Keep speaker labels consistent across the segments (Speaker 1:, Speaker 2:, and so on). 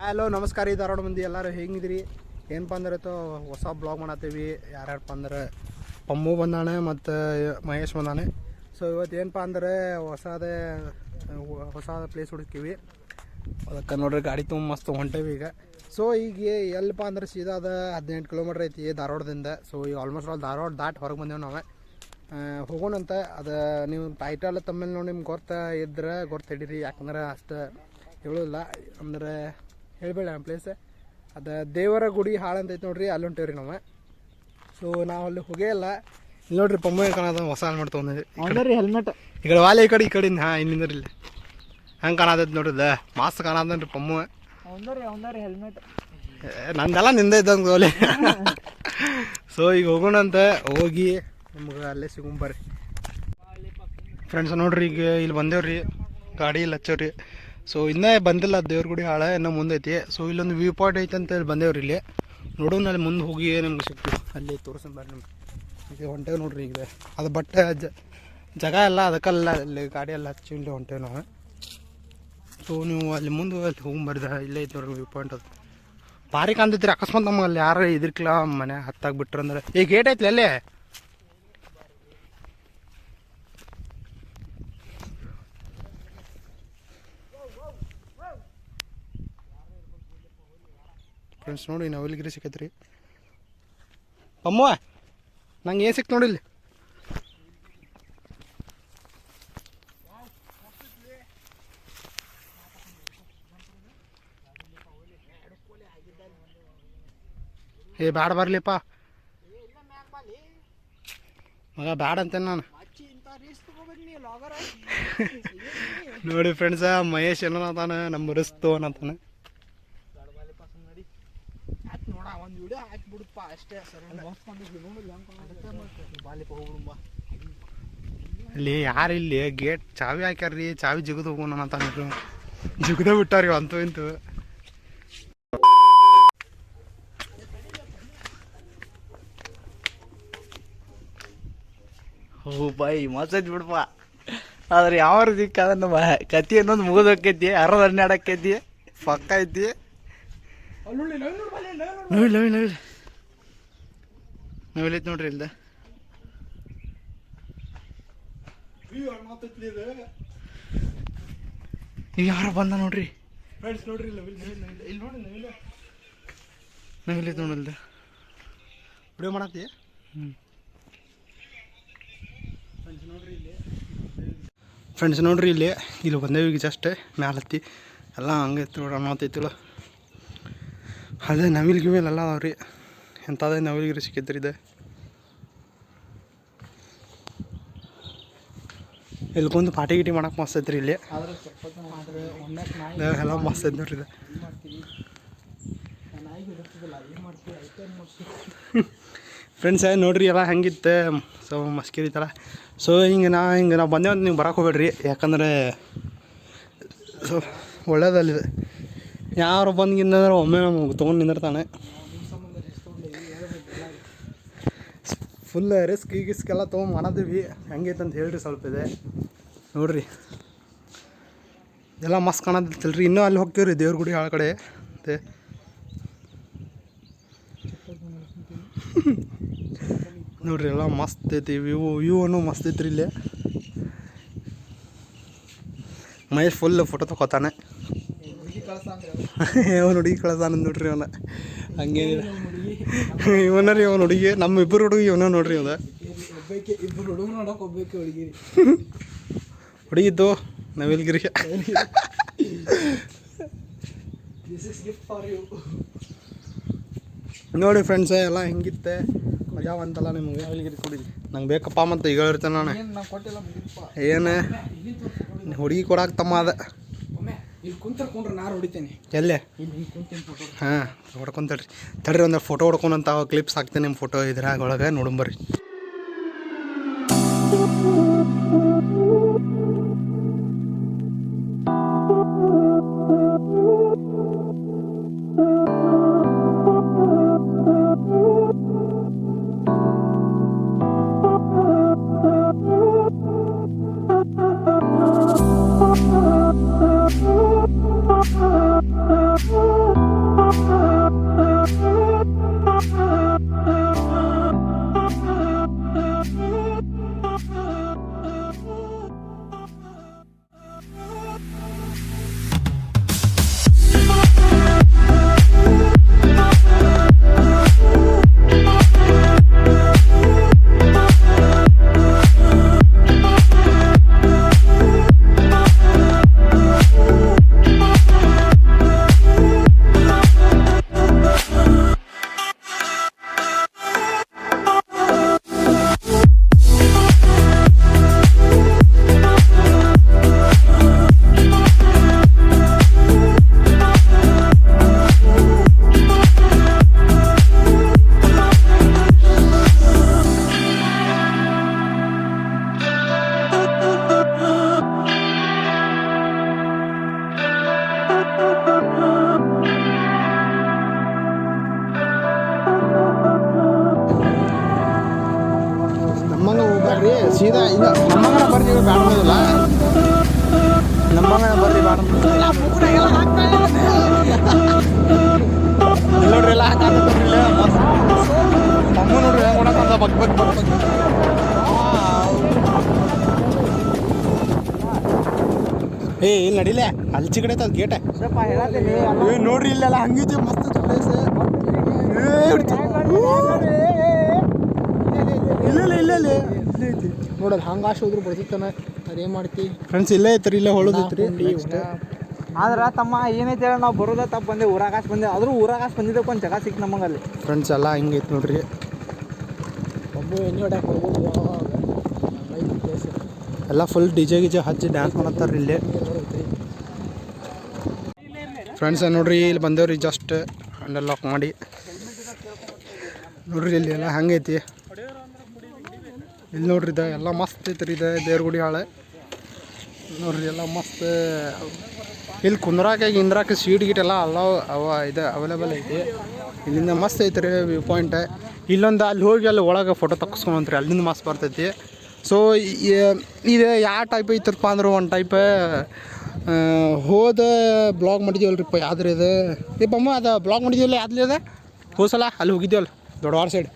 Speaker 1: Hello ನಮಸ್ಕಾರ ರೀ ಧಾರವಾಡ ಮಂದಿ ಎಲ್ಲರೂ ಹೇಗಿದ್ರಿ ಏನಪ್ಪ ಅಂದ್ರೆ ಹೊಸ ಬ್ಲಾಗ್ ಮಾಡತ್ತೀವಿ ಯಾರ್ಯಾರಪ್ಪ ಅಂದ್ರೆ ಪಮ್ಮು ಬಂದಾನೆ ಮತ್ತು ಮಹೇಶ್ ಬಂದಾನೆ. ಸೊ ಇವತ್ತು ಏನಪ್ಪ ಅಂದ್ರೆ ಹೊಸ ಪ್ಲೇಸ್ ಹುಡುಕೀವಿ. ಅದಕ್ಕೆ ನೋಡ್ರಿ ಗಾಡಿ ತುಂಬ ಮಸ್ತ್ ಹೊಂಟೇವಿ ಈಗ. ಸೊ ಈಗ ಎಲ್ಲಪ್ಪ ಅಂದ್ರೆ ಸೀದಾ ಅದು 18 ಕಿಲೋಮೀಟ್ರ್ ಐತಿ ಧಾರವಾಡದಿಂದ. ಸೊ ಈಗ ಆಲ್ಮೋಸ್ಟ್ ಆಲ್ ಧಾರವಾಡ ದಾಟಿ ಹೊರಗೆ ಬಂದೇವು ನಾವು. ಹೋಗೋಣಂತ. ಅದು ನೀವು ಟೈಟಲ್ ತಮ್ಮೇಲೆ ನೋಡಿ ನಿಮ್ಗೆ ಗೊತ್ತು ಹಿಡೀರಿ, ಯಾಕಂದ್ರೆ ಅಷ್ಟು ಹೇಳೋದಿಲ್ಲ ಅಂದ್ರೆ ಹೇಳ್ಬೇಡ ನಮ್ಮ ಪ್ಲೇಸ್. ಅದು ದೇವರ ಗುಡಿ ಹಾಳು ಅಂತ ಐತೆ ನೋಡ್ರಿ, ಅಲ್ಲಿ ಹೊಂಟೇವ್ರಿ ನಾವು. ಸೊ ನಾವು ಅಲ್ಲಿ ಹೋಗೇ ಇಲ್ಲ. ಇಲ್ಲಿ ನೋಡ್ರಿ ಪಮ್ಮ ಕಾಣೋದು ಹೊಸ ಹೆಲ್ಮೆಟ್ ತೊಗೊಂಡಿದ್ರಿ. ಹೆಲ್ಮೆಟ್ ಈ ಕಡೆ ವಾಲೆ ಈ ಕಡೆ ಇನ್ನಿಂದ್ರಿ ಇಲ್ಲಿ ಹಂಗೆ ಕಾಣತೈತಿ ನೋಡ್ರಿ, ಮಾಸ್ಕ್ ಕಾಣದನ್ರಿ ಪಮ್ಮು. ಹೆಲ್ಮೆಟ್ ನಂದೆಲ್ಲ ನಿಂದ ಇದ್ದಂಗೆ ಓಲೆ. ಸೊ ಈಗ ಹೋಗೋಣಂತ, ಹೋಗಿ ನಿಮ್ಗೆ ಅಲ್ಲೇ ಸಿಗೊಂಬರ್ರಿ ಫ್ರೆಂಡ್ಸ್. ನೋಡ್ರಿ ಈಗ ಇಲ್ಲಿ ಬಂದೇವ್ರಿ, ಗಾಡಿ ಇಲ್ಲಿ ಹಚ್ಚವ್ರಿ. ಸೊ ಇನ್ನೂ ಬಂದಿಲ್ಲ ದೇವ್ರ ಗುಡಿ ಹಾಳೆ, ಇನ್ನೂ ಮುಂದೆ ಐತಿ. ಸೊ ಇಲ್ಲೊಂದು ವ್ಯೂ ಪಾಯಿಂಟ್ ಐತೆ ಅಂತ ಹೇಳಿ ಬಂದೇವ್ರಿ. ಇಲ್ಲಿ ನೋಡೋಣ, ಅಲ್ಲಿ ಮುಂದೆ ಹೋಗಿ ನಿಮ್ಗೆ ಸಿಗ್ತೀವಿ, ಅಲ್ಲಿ ತೋರಿಸ್ತೀನಿ ಬರ್ರಿ ನಿಮ್ಗೆ. ಈಗ ಹೊಂಟೇವೆ ನೋಡ್ರಿ. ಈಗ ಅದು ಬಟ್ ಜಾಗ ಎಲ್ಲ ಅದಕ್ಕೆಲ್ಲ ಅಲ್ಲಿ ಗಾಡಿ ಎಲ್ಲ ಹಚ್ಚಿ ಇಲ್ಲಿ ಹೊಂಟೇವೆ ನಾವು. ಸೊ ನೀವು ಅಲ್ಲಿ ಮುಂದೆ ಅಲ್ಲಿ ಹೋಗ್ಬಾರ್ದ, ಇಲ್ಲೇ ಐತೆ ನೋಡ್ರಿ ವ್ಯೂ ಪಾಯಿಂಟ್. ಅದು ಭಾರಿ ಕಾಣ್ತೈತಿ ರೀ. ಅಕಸ್ಮಾತ್ ನಮ್ಗೆ ಅಲ್ಲಿ ಯಾರು ಇದ್ರಕ್ಲ ಮನೆ ಹತ್ತಾಗ್ಬಿಟ್ರಂದ್ರೆ ಈ ಗೇಟ್ ಐತ್ಲಿ ಅಲ್ಲೇ. ಫ್ರೆಂಡ್ಸ್ ನೋಡಿ ನವಿಲಗಿರಿ ಸಿಕ್ಕೈತ್ರಿ. ಅಮ್ಮ ನಂಗೆ ಏನು ಸಿಕ್ತು ನೋಡಿ ಇಲ್ಲಿ. ಏ ಬ್ಯಾಡ ಬರ್ಲಿಪ್ಪ ಮಗ, ಬ್ಯಾಡ ಅಂತೇನೆ ನಾನು. ನೋಡಿ ಫ್ರೆಂಡ್ಸ, ಮಹೇಶ್ ಏನೋ ತಾನೆ ನಮ್ಮ ರಿಸ್ಕ್ ಅಂತಾನೆ. ಅಲ್ಲಿ ಯಾರು ಇಲ್ಲಿ ಗೇಟ್ ಚಾವಿ ಹಾಕ್ಯಾರ್ರಿ, ಚಾವಿ ಜಿಗದು ಹೋಗೋಣ ಅಂತ ಜಿಗದ ಬಿಟ್ಟಾರಿ ಅಂತೂ ಇಂತು.
Speaker 2: ಓ ಬಾಯ್ ಮಸ್ತ್ ಬಿಡಪ್ಪ. ಆದ್ರೆ ಯಾವ ರೀತಿ ನಮ್ಮ ಕತಿ ಅನ್ನೊಂದು ಮುಗಿದು ಹೋಕ್ಕೈತಿ, ಹನ್ನೆರಡಕ್ಕೈತಿ ಪಕ್ಕ ಐತಿ.
Speaker 1: ನವಿಲೈತಿ ನೋಡ್ರಿ ಇಲ್ದ. ಈಗ ಯಾರ ಬಂದ ನೋಡ್ರಿ ಫ್ರೆಂಡ್ಸ್. ನೋಡ್ರಿ ಇಲ್ಲಿ ನೋಡಿ ನವಿಲೈತಿ ನೋಡಿಲ್ದ. ವಿಡಿಯೋ ಮಾಡತ್ತಿ. ಫ್ರೆಂಡ್ಸ್ ನೋಡ್ರಿ ಇಲ್ಲಿ ಬಂದೇವಿ ಈಗ ಜಸ್ಟ್ ಮ್ಯಾಲೆ ಹತ್ತಿ ಎಲ್ಲ ಹಂಗೆ ನೋಡ್ರಿ ಅನ್ನೋತೈತಿಲ್ಲ. ಅದೇ ನವಿಲ್ಗಿ ಮೇಲೆ ಎಲ್ಲ ಅದಾವ್ರಿ. ಎಂಥದೇ ನವಿಲ್ಗಿರಿ ಸಿಕ್ಕಿದ್ರಿ ಇದೆ. ಇಲ್ಕೊಂದು ಪಾಟಿ ಗಿಟಿ ಮಾಡಕ್ಕೆ ಮಸ್ತ್ ಐತ್ರಿ ಇಲ್ಲಿ. ಎಲ್ಲ ಮಸ್ತ್ ಐತಿ ನೋಡ್ರಿ ಇದು. ಫ್ರೆಂಡ್ಸ್ ನೋಡ್ರಿ ಎಲ್ಲ ಹೆಂಗಿತ್ತು. ಸೊ ಮಸ್ಕಿರಿ ಥರ. ಸೊ ಹಿಂಗೆ ನಾವು ಬಂದೇವು ಅಂತ ನೀವು ಬರಕ್ಕೆ ಹೋಗ್ಬೇಡ್ರಿ, ಯಾಕಂದರೆ ಸೊ ಒಳ್ಳೇದಲ್ಲಿದೆ. ಯಾರು ಬಂದ್ಗಿಂದ್ರೆ ಒಮ್ಮೆ ನಮ್ಗೆ ತೊಗೊಂಡು ನಿಂದಿರ್ತಾನೆ. ಫುಲ್ ರಿಸ್ಕ್ ಗಿಸ್ಕೆಲ್ಲ ತೊಗೊಂಡು ಮಾಡಿದ್ವಿ. ಹೆಂಗೈತೆ ಅಂತ ಹೇಳ್ರಿ ಸ್ವಲ್ಪ ಇದೆ ನೋಡ್ರಿ. ಎಲ್ಲ ಮಸ್ತ್ ಕಾಣತ್ತಲ್ರಿ. ಇನ್ನೂ ಅಲ್ಲಿ ಹೋಗ್ತೀವಿ ರೀ ದೇವ್ರ ಗುಡಿ ಆ ಕಡೆ. ಮತ್ತು ನೋಡ್ರಿ ಎಲ್ಲ ಮಸ್ತ್ ಐತಿ. ವ್ಯೂ ಅನ್ನೋ ಮಸ್ತ್ ಐತ್ರಿ ಇಲ್ಲಿ. ಮಹೇಶ್ ಫುಲ್ ಫೋಟೋ ತಗೋತಾನೆ. ಅವನು ಹುಡುಗಿ ಕಳ್ಸಾನ ನೋಡ್ರಿ ಅವನ. ಹಂಗೇನಿಲ್ಲ, ಇವನ ರೀ ಅವನ ಹುಡುಗಿ. ನಮ್ಮ ಇಬ್ಬರು ಹುಡುಗಿ ಇವನ ನೋಡ್ರಿ ಅವನ. ಹುಡುಗಿದ್ದು ನವಿಲ್ಗಿರಿಗೆ. ನೋಡಿ ಫ್ರೆಂಡ್ಸ್ ಎಲ್ಲ ಹೆಂಗಿತ್ತೆ ಮಜಾ ಅಂತಲ್ಲ ನಿಮ್ಗೆ. ನವಿಲ್ಗಿರಿ ಕುಡಿ ನಂಗೆ ಬೇಕಪ್ಪ ಮತ್ತು ಈಗ ಹೇಳ್ತೇನೆ ನಾನು. ಏನು ಹುಡುಗಿ ಕೊಡಾಕ ತಮ್ಮ ಅದ ಎಲ್ಲೇ. ಹಾಂ ಹೊಡ್ಕೊಂತಡ್ರಿ ತಡ್ರಿ, ಒಂದು ಫೋಟೋ ಹೊಡ್ಕೊಂಡಂತ ಕ್ಲಿಪ್ಸ್ ಹಾಕ್ತೇನೆ ನಿಮ್ಮ ಫೋಟೋ ಇದ್ರಾಗ ಒಳಗೆ ನೋಡಂಬರ್ರಿ. ಸೀದಾ ಇಲ್ಲ ನಮ್ಮಂಗನ ಬರ್ರಿ ಬ್ಯಾಡ ಅನ್ನೋದಿಲ್ಲ ನಮ್ಮಂಗನ ಬರ್ರಿ ಬ್ಯಾಡ ನೋಡ್ರಿ ಎಲ್ಲ ಹಾಕಾಕತ್ತಿಲ್ಲ ಅಮ್ಮ ನೋಡ್ರಿ ಹೆಂಗೆ ಮಾಡಕ್ಕಂದ ಬಗ್ ಬಗ್ ಬಗ್ ಬಗ್ ಏ ಇಲ್ಲಿ ನಡಿಲೆ ಅಲ್ಲಿ ಕಡೆ ಅದು ಗೇಟ ನೋಡ್ರಿ ಇಲ್ಲೆಲ್ಲ ಹಂಗಿದ್ದೆ ಮಸ್ತ್ ಪ್ಲೇಸ್ ಇಲ್ಲ ನೋಡಲ್ ಹಂಗೆ ಆಶೆ ಹೋದ್ರು ಬರ್ತಿತ್ತಾನ ಅದೇನು ಮಾಡ್ತಿ ಫ್ರೆಂಡ್ಸ್ ಇಲ್ಲೇ ಐತ್ರಿ ಇಲ್ಲೇ ಹೊಳೋದೈತ್ರಿ
Speaker 2: ಆದ್ರೆ ತಮ್ಮ ಏನೈತೆ ಹೇಳಿ ನಾವು ಬರೋದ ತಪ್ಪು ಬಂದೆ ಊರಾಗಾಸ್ ಬಂದೆ ಆದ್ರೂ ಊರಾಗಾಸ್ ಬಂದಿದ್ದಕ್ಕೆ ಒಂದು ಜಾಗ ಸಿಕ್ತು ನಮಗೆ ಅಲ್ಲಿ
Speaker 1: ಫ್ರೆಂಡ್ಸ್ ಎಲ್ಲ ಹಿಂಗೈತೆ ನೋಡ್ರಿ ಎಲ್ಲ ಫುಲ್ ಡಿಜೆ ಗಿಜೆ ಹಚ್ಚಿ ಡ್ಯಾನ್ಸ್ ಮಾಡತ್ತಾರ ಇಲ್ಲಿ ಫ್ರೆಂಡ್ಸ್ ನೋಡ್ರಿ ಇಲ್ಲಿ ಬಂದೇವ್ರಿ ಜಸ್ಟ್ ಹ್ಯಾಂಡಲ್ ಲಾಕ್ ಮಾಡಿ ನೋಡ್ರಿ ಇಲ್ಲಿ ಎಲ್ಲ ಹಂಗೈತಿ ಇಲ್ಲಿ ನೋಡ್ರಿ ಇದು ಎಲ್ಲ ಮಸ್ತ್ ಐತ್ರಿ ಇದು ದೇವ್ರ ಗುಡಿ ಹಾಳೆ ನೋಡ್ರಿ ಎಲ್ಲ ಮಸ್ತ್ ಇಲ್ಲಿ ಕುಂದ್ರಾಕ ಗಿಂದ್ರಾಕ ಸೀಟ್ ಗೀಟ್ ಎಲ್ಲ ಇದು ಅವೈಲೇಬಲ್ ಐತಿ ಇಲ್ಲಿಂದ ಮಸ್ತ್ ಐತ್ರಿ ವ್ಯೂ ಪಾಯಿಂಟ್ ಇಲ್ಲೊಂದು ಅಲ್ಲಿ ಹೋಗಿ ಅಲ್ಲಿ ಒಳಗೆ ಫೋಟೋ ತಕ್ಸ್ಕೊಂಡ್ರಿ ಅಲ್ಲಿಂದ ಮಸ್ತ್ ಬರ್ತೈತಿ ಸೊ ಇದು ಯಾವ ಟೈಪ್ ಐತಪ್ಪ ಅಂದ್ರೆ ಒಂದು ಟೈಪ್ ಹೋದ ಬ್ಲಾಗ್ ಮಾಡಿದ್ದೀವಲ್ರಿಪ್ಪ ಯಾವ್ದ್ರ ಇದು ಏ ಬಮ್ಮ ಅದು ಬ್ಲಾಗ್ ಮಾಡಿದ್ದೀವಲ್ಲ ಯಾವ್ದು ಅದ ಹೋಸಲ ಅಲ್ಲಿ ಹೋಗಿದ್ದೀವಲ್ಲ ದೊಡ್ಡವಾರ ಸೈಡ್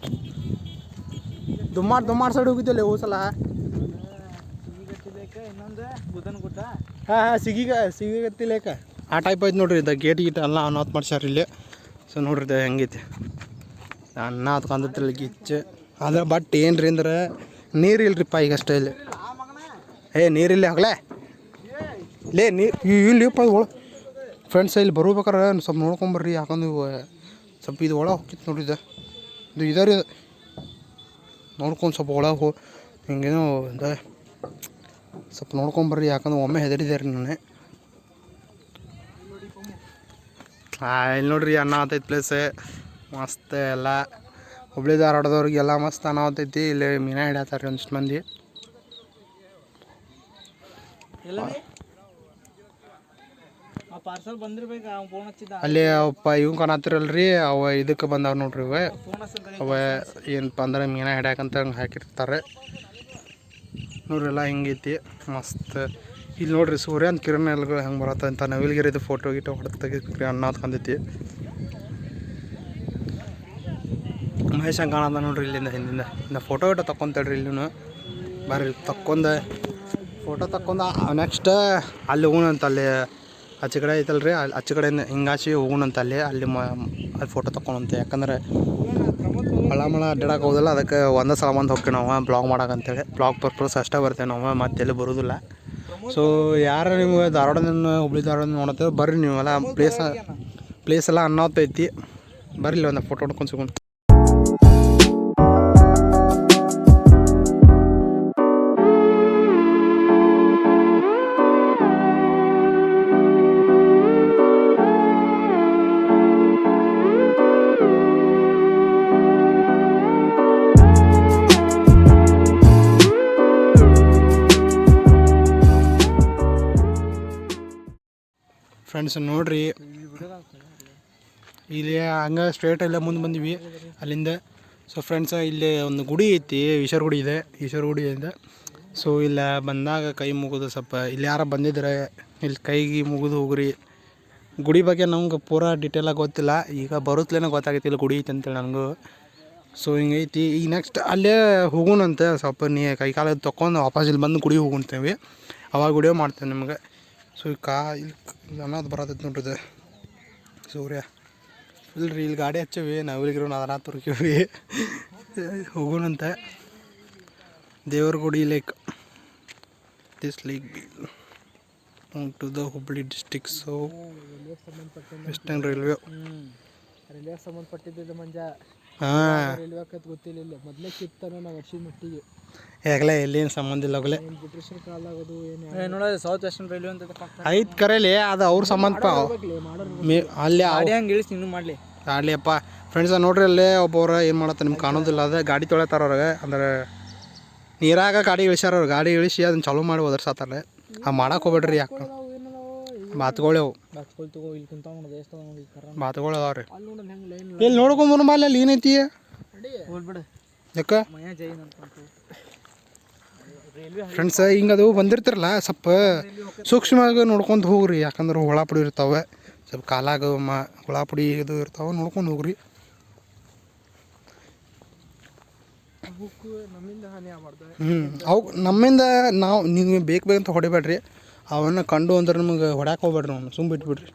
Speaker 1: ದುಮ್ಮಾರ್ ಸೈಡ್ ಹೋಗಿದ್ದೀವಲ್ಲ ಹೋಸಲ ಹಾಂ ಸಿಗಿಗತ್ತಿಲೇಕ ಆ ಟೈಪ್ ಐತೆ ನೋಡ್ರಿ ಇದು ಗೇಟ್ ಗೀಟ್ ಎಲ್ಲ ಅನಾತ್ ಮಾಡ್ಸ್ಯಾರ ಇಲ್ಲಿ ಸೊ ನೋಡ್ರಿ ಇದು ಹೆಂಗೈತಿ ಅನ್ನ ಹತ್ಕೊಂಡೈತ್ರಿ ಗಿಚ್ಚು ಅದ್ರ ಬಟ್ ಏನು ರೀ ಅಂದ್ರೆ ನೀರು ಇಲ್ರಿಪ್ಪ ಈಗ ಅಷ್ಟೇ ಇಲ್ಲಿ ನೀರಿಲ್ಲ ಆಗಲೇ ನೀರು ಇಲ್ಲಪ್ಪ ಇದು ಒಳಗೆ ಫ್ರೆಂಡ್ಸ್ ಇಲ್ಲಿ ಬರ್ಬೇಕಾರೆ ಸ್ವಲ್ಪ ನೋಡ್ಕೊಂಬರ್ರಿ ಯಾಕಂದ್ರೆ ಸ್ವಲ್ಪ ಇದು ಒಳಗೆ ಹೋಗಿತ್ತು ನೋಡ್ರಿ ಇದು ಇದರಿ ನೋಡ್ಕೊಂಡು ಸ್ವಲ್ಪ ಒಳಗೆ ಹೋಗಿ ಹಿಂಗೇನೋ ಸ್ವಲ್ಪ ನೋಡ್ಕೊಂಬರ್ರಿ ಯಾಕಂದ್ರೆ ಒಮ್ಮೆ ಹೆದರಿದೆ ರೀ ನಾನು ಇಲ್ಲಿ ನೋಡ್ರಿ ಅನ್ನ ಆತೈತಿ ಪ್ಲೇಸ್ ಮಸ್ತ್ ಎಲ್ಲ ಹುಬ್ಳಿ ಧಾರವಾಡದವ್ರಿಗೆಲ್ಲ ಮಸ್ತ್ ಅನ್ನ ಆತೈತಿ ಇಲ್ಲಿ ಮೀನಾ ಹಿಡಿಯತ್ತಾರೆ ಒಂದಿಷ್ಟು ಮಂದಿ
Speaker 2: ಪಾರ್ಸಲ್ ಬಂದಿರ್ಬೇಕು ಫೋನ್ ಹಚ್ಚಿದ್ದ
Speaker 1: ಅಲ್ಲಿ ಅವಪ್ಪ ಇವ್ ಕಾಣತ್ತಿರಲ್ರಿ ಅವ ಇದಕ್ಕೆ ಬಂದಾವ ನೋಡ್ರಿ ಅವ ಏನಪ್ಪ ಅಂದ್ರೆ ಮೀನಾ ಹಿಡ್ಯಾಕಂತ ಹಂಗೆ ಹಾಕಿರ್ತಾರೆ ನೋಡ್ರಿ ಎಲ್ಲ ಹಿಂಗೈತಿ ಮಸ್ತ್ ಇಲ್ಲಿ ನೋಡ್ರಿ ಸೂರ್ಯನ ಕಿರಣ ಎಲ್ಲ ಹೆಂಗೆ ಬರತ್ತ ಅಂತ ನವಿಲ್ಗಿರಿದು ಫೋಟೋ ಗೀಟೋ ಹೊಡೆದು ತೆಗಿದ್ರಿ ಅನ್ನ ಹತ್ಕೊಂಡೈತಿ ಮಹೇಶ್ ಹಂಗೆ ಕಾಣದ ನೋಡ್ರಿ ಇಲ್ಲಿಂದ ಹಿಂದಿಂದ ಫೋಟೋ ಗೀಟೋ ತಕ್ಕೊಂತೇಳ್ರಿ ಇಲ್ಲೂ ಬರ್ರಿ ಫೋಟೋ ತಕ್ಕೊಂಡ ನೆಕ್ಸ್ಟ್ ಅಲ್ಲಿ ಹೋಗೋಣಂತ ಅಲ್ಲಿ ಆಚೆ ಕಡೆ ಐತಲ್ರಿ ಅಲ್ಲಿ ಆಚೆ ಕಡೆ ಹಿಂಗಾಚಿ ಹೋಗೋಣಂತ ಅಲ್ಲಿ ಫೋಟೋ ತಕ್ಕೊಂಡಂತೆ ಯಾಕಂದ್ರೆ ಮಳ ಅಡ್ಡಾಡಕ್ಕೆ ಹೋಗೋದಿಲ್ಲ ಅದಕ್ಕೆ ಒಂದೇ ಸಲ ಬಂದು ಹೋಗ್ತೀವಿ ನಾವು ಬ್ಲಾಗ್ ಮಾಡಕ್ಕಂತೇಳಿ ಬ್ಲಾಗ್ ಪರ್ಪಸ್ ಅಷ್ಟೇ ಬರ್ತೇವೆ ನಾವು ಮತ್ತೆಲ್ಲಿ ಬರೋದಿಲ್ಲ ಸೊ ಯಾರು ನಿಮ್ಗೆ ಧಾರವಾಡದಿಂದ ಹುಬ್ಳಿ ಧಾರವಾಡ ನೋಡತ್ತೇವೆ ಬರ್ರಿ ನೀವೆಲ್ಲ ಪ್ಲೇಸ್ ಎಲ್ಲ ಅನ್ನೋತೈತಿ ಬರ್ರಿ ಒಂದು ಫೋಟೋ ಹೊಡ್ಕೊಂಡು ಸಿಗೋಣ ಫ್ರೆಂಡ್ಸ್ ನೋಡ್ರಿ ಇಲ್ಲಿ ಹಂಗೆ ಸ್ಟ್ರೇಟ್ ಎಲ್ಲ ಮುಂದೆ ಬಂದಿವಿ ಅಲ್ಲಿಂದ ಸೊ ಫ್ರೆಂಡ್ಸ್ ಇಲ್ಲಿ ಒಂದು ಗುಡಿ ಐತಿ ಈಶ್ವರ ಗುಡಿ ಇದೆ ಈಶ್ವರ ಗುಡಿಯಿಂದ ಸೊ ಇಲ್ಲ ಬಂದಾಗ ಕೈ ಮುಗಿದು ಸ್ವಲ್ಪ ಇಲ್ಲಿ ಯಾರು ಬಂದಿದ್ರೆ ಇಲ್ಲಿ ಕೈಗೆ ಮುಗಿದು ಹೋಗ್ರಿ ಗುಡಿ ಬಗ್ಗೆ ನಮ್ಗೆ ಪೂರಾ ಡೀಟೇಲಾಗಿ ಗೊತ್ತಿಲ್ಲ ಈಗ ಬರುತ್ತಲೇನೋ ಗೊತ್ತಾಗೈತಿ ಇಲ್ಲಿ ಗುಡಿ ಐತಿ ಅಂತೇಳಿ ನನಗೂ ಸೊ ಹಿಂಗೈತಿ ಈಗ ನೆಕ್ಸ್ಟ್ ಅಲ್ಲೇ ಹೋಗೋಣಂತೆ ಸ್ವಲ್ಪ ಕೈ ಕಾಲ ತೊಗೊಂಡು ವಾಪಸ್ ಇಲ್ಲಿ ಬಂದು ಗುಡಿ ಹೋಗುಂತೇವೆ ಅವಾಗ ವಿಡಿಯೋ ಮಾಡ್ತೇವೆ ನಿಮ್ಗೆ ಸೊ ಇಲ್ಲಿ ಅನ್ನೋದು ಬರತ್ತೈತೆ ನೋಡ್ರಿ ಸೂರ್ಯ ಇಲ್ರಿ ಇಲ್ಲಿ ಗಾಡಿ ಹಚ್ಚವಿ ನಾವಿಲ್ಗಿರೋ ಅದನ್ನ ತುರ್ಕೀವಿ ಹೋಗೋಣಂತೆ ದೇವ್ರ ಗುಡಿ lake this lake to the Hubli district so western railway
Speaker 2: ಸಂಬಂಧಪಟ್ಟಿದ್ದು ಮಂಜ
Speaker 1: ಹಾಂ
Speaker 2: ಗೊತ್ತಿಲ್ಲ ಮೊದಲೇ ಕಿತ್ತಾನ ನಾವು ವರ್ಷದ ಮಟ್ಟಿಗೆ
Speaker 1: ಯಾಗಲೇ ಎಲ್ಲಿಏನು ಸಂಬಂಧ ಇಲ್ಲ ಹೋಗಲೇ
Speaker 2: ಬ್ರಿಟಿಷರ್ ಕಾಲಾಗೋದು ಏನು ನೋಡೋದು ಸೌತ್ ವೆಸ್ಟರ್ನ್ ರೈಲ್ವೆ ಅಂತ
Speaker 1: ಐದು ಕರೆಯಲ್ಲಿ ಅದು ಅವ್ರ ಸಂಬಂಧ ಅಲ್ಲಿ
Speaker 2: ಹಂಗೆ ಇಳಿಸಿ ಇನ್ನೂ ಮಾಡಲಿ
Speaker 1: ಆಡಲಿ ಅಪ್ಪ ಫ್ರೆಂಡ್ಸ ನೋಡ್ರಿ ಅಲ್ಲೇ ಒಬ್ಬವ್ರು ಏನು ಮಾಡತ್ತೆ ನಿಮ್ಗೆ ಕಾಣೋದಿಲ್ಲ ಅದೇ ಗಾಡಿ ತೊಳಿತಾರ ಅವ್ರಿಗೆ ಅಂದ್ರೆ ನೀರಾಗ ಗಾಡಿ ಇಳಿಸ್ಯಾರ ಅವ್ರು ಗಾಡಿ ಇಳಿಸಿ ಅದನ್ನ ಚಾಲೂ ಮಾಡಿ ಒದರ್ಸಾತಾರೆ ಮಾಡಕ್ಕೆ ಹೋಗ್ಬೇಡ್ರಿ ಯಾಕೆ ಬಾತುಗಳು ಬಾತುಗಳು ಅದಾವ್ರಿ ಇಲ್ಲಿ ನೋಡ್ಕೊಂಬ ಅಲ್ಲಿ ಏನೈತಿ ಯಾಕೆ ಫ್ರೆಂಡ್ಸ್ ಹಿಂಗೆ ಅದು ಬಂದಿರ್ತಿರಲ್ಲ ಸ್ವಲ್ಪ ಸೂಕ್ಷ್ಮವಾಗಿ ನೋಡ್ಕೊಂಡು ಹೋಗ್ರಿ, ಯಾಕಂದ್ರೆ ಹುಳ ಪುಡಿ ಇರ್ತಾವೆ, ಸ್ವಲ್ಪ ಕಾಲಾಗ ಹುಳ ಪುಡಿ ಇದು ಇರ್ತಾವೆ, ನೋಡ್ಕೊಂಡು ಹೋಗ್ರಿ. ಅವು ನಮ್ಮಿಂದ ನೀವು ಬೇಕಂತ ಹೊಡಿಬೇಡ್ರಿ, ಅವನ್ನ ಕಂಡು ಅಂದ್ರೆ ನಮಗೆ ಹೊಡ್ಯಾಕೆ ಹೋಗ್ಬೇಡ್ರಿ, ನಾವು ಸುಮ್ಮ ಬಿಟ್ಬಿಡ್ರಿ.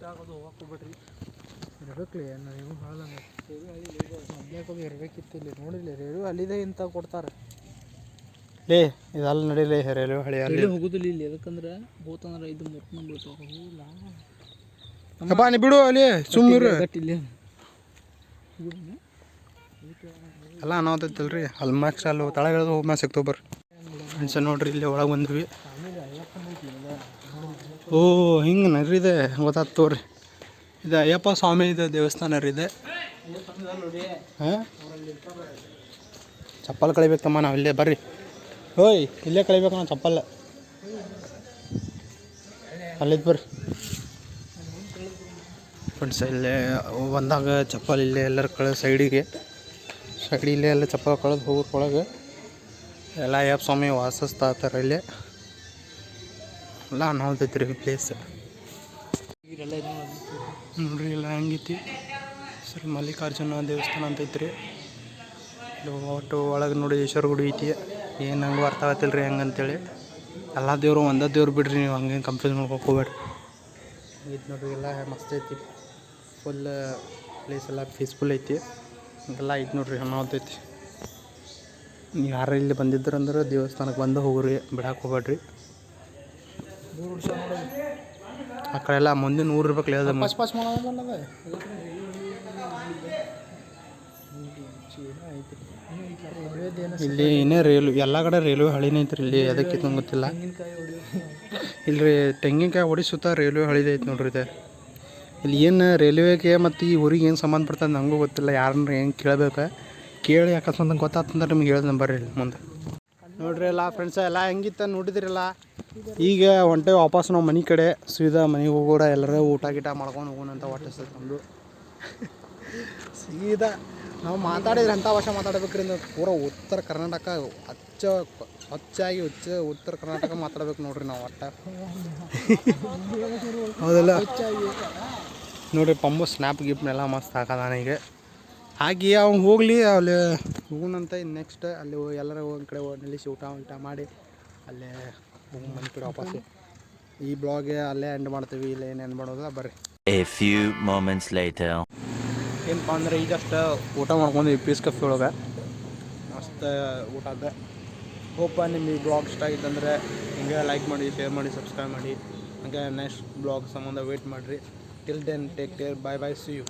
Speaker 1: ಇರಬೇಕಿತ್ತು ಇಲ್ಲಿ ನೋಡಿಲ್ಲ, ರೇಡಿಯೋ ಅಲ್ಲಿದೆ ಇಂತ ಕೊಡ್ತಾರೆ. ಲೇ ಇದಲ್ಲ ನಡೀಲಿ ರೇಡಿಯೋ ಹಳಿ ಅಲ್ಲಿ
Speaker 2: ಹೋಗುದಿಲ್ಲ ಇಲ್ಲಿ, ಯಾಕಂದ್ರೆ ಹೋತಂದ್ರೆ ಇದು
Speaker 1: ಅಪ್ಪ ನೀ ಬಿಡು ಅಲ್ಲಿ ಸುಮ್ಮನೆ ಎಲ್ಲ ಅನ್ನೋತೈತಲ್ರಿ. ಅಲ್ಮಾಕ್ಸ್ ಅಲ್ಲಿ ತಳಗಿಳಿದು ಹೋಗ್ಮ ಸಿಕ್ತೋ ಬರ್ರಿ ಫ್ರೆಂಡ್ಸ್. ನೋಡ್ರಿ ಇಲ್ಲಿ ಒಳಗೆ ಬಂದ್ವಿ. ಓ ಹಿಂಗೆ ನರಿದೆ ಗೊತ್ತಾಗ್ತು ತೋರಿ. ಇದು ಅಯ್ಯಪ್ಪ ಸ್ವಾಮಿ ಇದು ದೇವಸ್ಥಾನ ರೀ ಇದೆ. ಹಾಂ ಚಪ್ಪಲ್ ಕಳಿಬೇಕಮ್ಮ ನಾವು ಇಲ್ಲೇ ಬರ್ರಿ. ಓಯ್ ಇಲ್ಲೇ ಕಳಿಬೇಕು ನಾವು ಚಪ್ಪಲ್ಲ, ಅಲ್ಲಿದ್ದು ಬರ್ರಿ ಫ್ರೆಂಡ್ಸ್. ಇಲ್ಲೇ ಬಂದಾಗ ಚಪ್ಪಲ್ ಇಲ್ಲೇ ಎಲ್ಲರ ಸೈಡಿಗೆ ಇಲ್ಲೇ ಎಲ್ಲ ಚಪ್ಪಲ್ ಕಳೆದು ಹೋಗೋಕ್ಕೊಳಗೆ ಎಲ್ಲ ಅಯ್ಯಪ್ಪ ಸ್ವಾಮಿ ವಾಸಿಸ್ತಾತಾರೆ ಇಲ್ಲೇ ಎಲ್ಲ ನೋಡ್ತೈತಿ ರೀ ಪ್ಲೇಸ್. ನೋಡ್ರಿ ಎಲ್ಲ ಹಂಗೈತಿ. ಸರಿ ಮಲ್ಲಿಕಾರ್ಜುನ ದೇವಸ್ಥಾನ ಅಂತೈತ್ರಿ. ಒಟ್ಟು ಒಳಗೆ ನೋಡಿ ಈಶ್ವರ ಗುಡಿ ಐತಿ. ಏನು ಹಂಗೆ ಅರ್ಥ ಆಗತ್ತಿಲ್ಲ ರೀ ಹೆಂಗಂತೇಳಿ. ಎಲ್ಲ ದೇವರು ಒಂದೇ ದೇವ್ರು ಬಿಡ್ರಿ, ನೀವು ಹಂಗೆ ಕನ್ಫ್ಯೂಸ್ ಮಾಡ್ಕೊಕ್ ಹೋಗ್ಬೇಡ್ರಿ. ಇದು ನೋಡ್ರಿ ಎಲ್ಲ ಮಸ್ತ್ ಐತಿ, ಫುಲ್ ಪ್ಲೇಸ್ ಎಲ್ಲ ಪೀಸ್ಫುಲ್ ಐತಿ. ಹಿಂಗೆಲ್ಲ ಐತಿ ನೋಡ್ರಿ ಅನ್ನೋತೈತಿ. ನೀವು ಯಾರು ಇಲ್ಲಿ ಬಂದಿದ್ರಂದ್ರೆ ದೇವಸ್ಥಾನಕ್ಕೆ ಬಂದು ಹೋಗ್ರಿ, ಬಿಡಕ್ಕೆ ಹೋಗ್ಬೇಡ್ರಿ. ಆ ಕಡೆ ಎಲ್ಲ ಮುಂದಿನ ಊರು ಇರ್ಬೇಕಲ್ಲ ಅದು ಇಲ್ಲಿ ಏನೇ ರೈಲ್ವೆ ಎಲ್ಲ ಕಡೆ ರೈಲ್ವೆ ಹಳಿನೇ ಐತ್ರಿ. ಇಲ್ಲಿ ಅದಕ್ಕೆ ಗೊತ್ತಿಲ್ಲ. ಇಲ್ರಿ ತೆಂಗಿನಕಾಯಿ ಹೊಡಿಸುತ್ತಾ ರೈಲ್ವೆ ಹಳಿದೆ ಐತಿ ನೋಡ್ರಿ ಇದೆ. ಇಲ್ಲಿ ಏನು ರೈಲ್ವೆಗೆ ಮತ್ತು ಈ ಊರಿಗೆ ಏನು ಸಂಬಂಧಪಡ್ತದೆ ನನಗೂ ಗೊತ್ತಿಲ್ಲ. ಯಾರನ್ನ ಹೆಂಗೆ ಕೇಳಬೇಕು ಕೇಳಿ ಅಕಸ್ಮಾತ್ ಗೊತ್ತಾಗ್ತಂದ್ರೆ ನಿಮ್ಗೆ ಹೇಳ್ದೆ ಬರ್ರಿ ಮುಂದೆ. ನೋಡ್ರಿ ಎಲ್ಲ ಫ್ರೆಂಡ್ಸ ಎಲ್ಲ ಹೆಂಗಿತ್ತ ನೋಡಿದ್ರಲ್ಲ. ಈಗ ಹೊಂಟೆ ವಾಪಸ್ ನಾವು ಮನೆ ಕಡೆ ಸೀದಾ ಮನೆಗೆ ಹೋಗೋಣ. ಎಲ್ಲರೂ ಊಟ ಗೀಟ ಮಾಡ್ಕೊಂಡು ಹೋಗೋಣಂತ ಹೊಟ್ಟೆ ನಮ್ಮದು. ಸೀದಾ ನಾವು ಮಾತಾಡಿದ್ರೆ ಅಂಥ ಭಾಷೆ ಮಾತಾಡ್ಬೇಕ್ರಿ. ಪೂರ ಉತ್ತರ ಕರ್ನಾಟಕ ಸ್ವಚ್ಛಾಗಿ ಉತ್ತರ ಕರ್ನಾಟಕ ಮಾತಾಡ್ಬೇಕು ನೋಡ್ರಿ ನಾವು ಒಟ್ಟು. ಹೌದಲ್ಲ ನೋಡ್ರಿ ಪಂಬು ಸ್ನ್ಯಾಪ್ ಗಿಪ್ನೆಲ್ಲ ಮಸ್ತ್ ಹಾಕದಾನ ಈಗ. ಹಾಗೆ ಅವ್ನು ಹೋಗಲಿ ಅಲ್ಲಿ ಹೋಗೋಣಂತ. ಇನ್ನು ನೆಕ್ಸ್ಟ್ ಅಲ್ಲಿ ಎಲ್ಲರೂ ಒಂದು ಕಡೆ ನಿಲ್ಲಿಸಿ ಊಟ ಮಾಡಿ ಅಲ್ಲೇ ಹೋಗಿ ಮನೆ ಕಡೆ ವಾಪಸ್. ಈ ಬ್ಲಾಗ್ಗೆ ಅಲ್ಲೇ ಎಂಡ್ ಮಾಡ್ತೀವಿ. ಇಲ್ಲ ಏನು ಎಂಡ್ ಮಾಡೋದ ಬರ್ರಿ.
Speaker 3: A few moments later.
Speaker 1: ಏನಪ್ಪ ಅಂದ್ರೆ ಈಗಷ್ಟು ಊಟ ಮಾಡ್ಕೊಂಡ್ವಿ ಪೀಸ್ ಕಫಿ ಒಳಗೆ. ಮಸ್ತ್ ಊಟ ಅದ. ಹೋಪ ನಿಮಗೆ ಬ್ಲಾಗ್ ಇಷ್ಟ ಆಗಿತ್ತಂದ್ರೆ ಹಿಂಗೆ ಲೈಕ್ ಮಾಡಿ, ಶೇರ್ ಮಾಡಿ, ಸಬ್ಸ್ಕ್ರೈಬ್ ಮಾಡಿ. ಹಾಗೆ ನೆಕ್ಸ್ಟ್ ಬ್ಲಾಗ್ ಸಂಬಂಧ ವೇಟ್ ಮಾಡಿರಿ. Till then take care, bye bye, see you.